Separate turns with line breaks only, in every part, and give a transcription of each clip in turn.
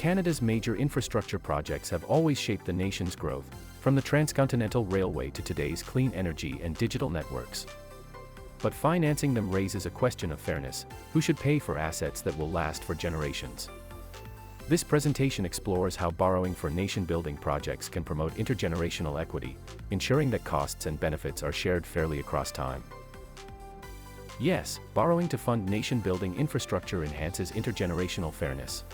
Canada's major infrastructure projects have always shaped the nation's growth, from the transcontinental railway to today's clean energy and digital networks. But financing them raises a question of fairness: who should pay for assets that will last for generations? This presentation explores how borrowing for nation-building projects can promote intergenerational equity, ensuring that costs and benefits are shared fairly across time. Yes, borrowing to fund nation-building infrastructure enhances intergenerational fairness.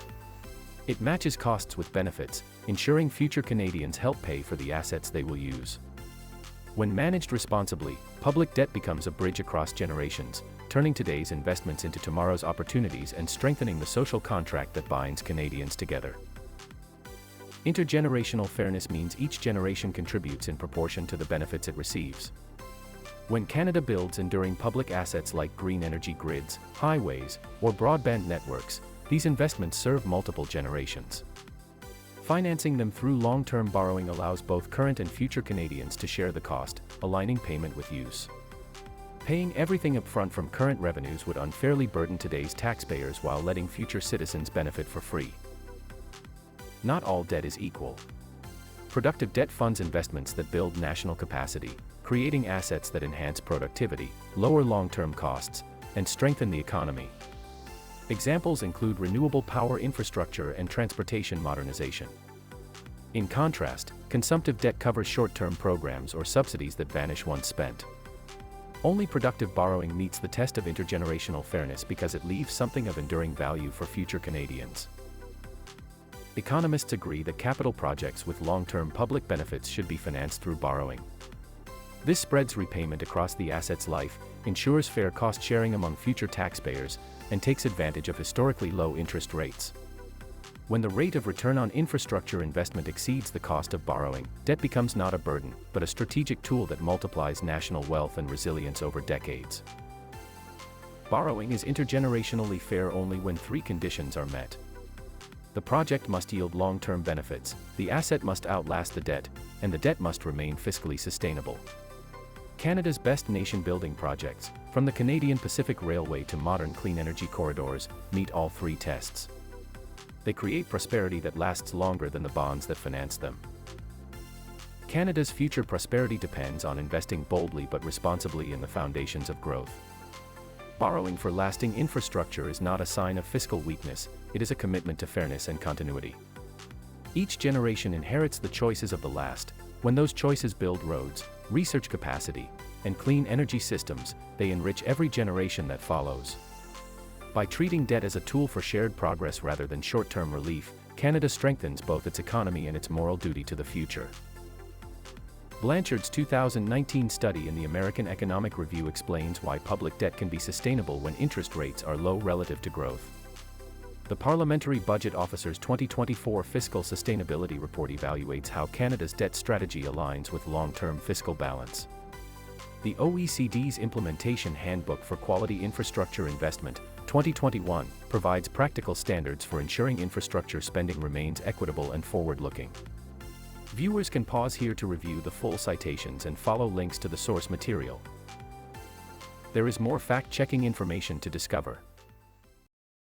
It matches costs with benefits, ensuring future Canadians help pay for the assets they will use. When managed responsibly, public debt becomes a bridge across generations, turning today's investments into tomorrow's opportunities and strengthening the social contract that binds Canadians together. Intergenerational fairness means each generation contributes in proportion to the benefits it receives. When Canada builds enduring public assets like green energy grids, highways, or broadband networks, these investments serve multiple generations. Financing them through long-term borrowing allows both current and future Canadians to share the cost, aligning payment with use. Paying everything up front from current revenues would unfairly burden today's taxpayers while letting future citizens benefit for free. Not all debt is equal. Productive debt funds investments that build national capacity, creating assets that enhance productivity, lower long-term costs, and strengthen the economy. Examples include renewable power infrastructure and transportation modernization. In contrast, consumptive debt covers short-term programs or subsidies that vanish once spent. Only productive borrowing meets the test of intergenerational fairness because it leaves something of enduring value for future Canadians. Economists agree that capital projects with long-term public benefits should be financed through borrowing. This spreads repayment across the asset's life, ensures fair cost sharing among future taxpayers, and takes advantage of historically low interest rates. When the rate of return on infrastructure investment exceeds the cost of borrowing, debt becomes not a burden, but a strategic tool that multiplies national wealth and resilience over decades. Borrowing is intergenerationally fair only when three conditions are met. The project must yield long-term benefits, the asset must outlast the debt, and the debt must remain fiscally sustainable. Canada's best nation-building projects, from the Canadian Pacific Railway to modern clean energy corridors, meet all three tests. They create prosperity that lasts longer than the bonds that finance them. Canada's future prosperity depends on investing boldly but responsibly in the foundations of growth. Borrowing for lasting infrastructure is not a sign of fiscal weakness, it is a commitment to fairness and continuity. Each generation inherits the choices of the last. When those choices build roads, research capacity, and clean energy systems, they enrich every generation that follows. By treating debt as a tool for shared progress rather than short-term relief, Canada strengthens both its economy and its moral duty to the future. Blanchard's 2019 study in the American Economic Review explains why public debt can be sustainable when interest rates are low relative to growth. The Parliamentary Budget Office's 2024 Fiscal Sustainability Report evaluates how Canada's debt strategy aligns with long-term fiscal balance. The OECD's Implementation Handbook for Quality Infrastructure Investment, 2021, provides practical standards for ensuring infrastructure spending remains equitable and forward-looking. Viewers can pause here to review the full citations and follow links to the source material. There is more fact-checking information to discover.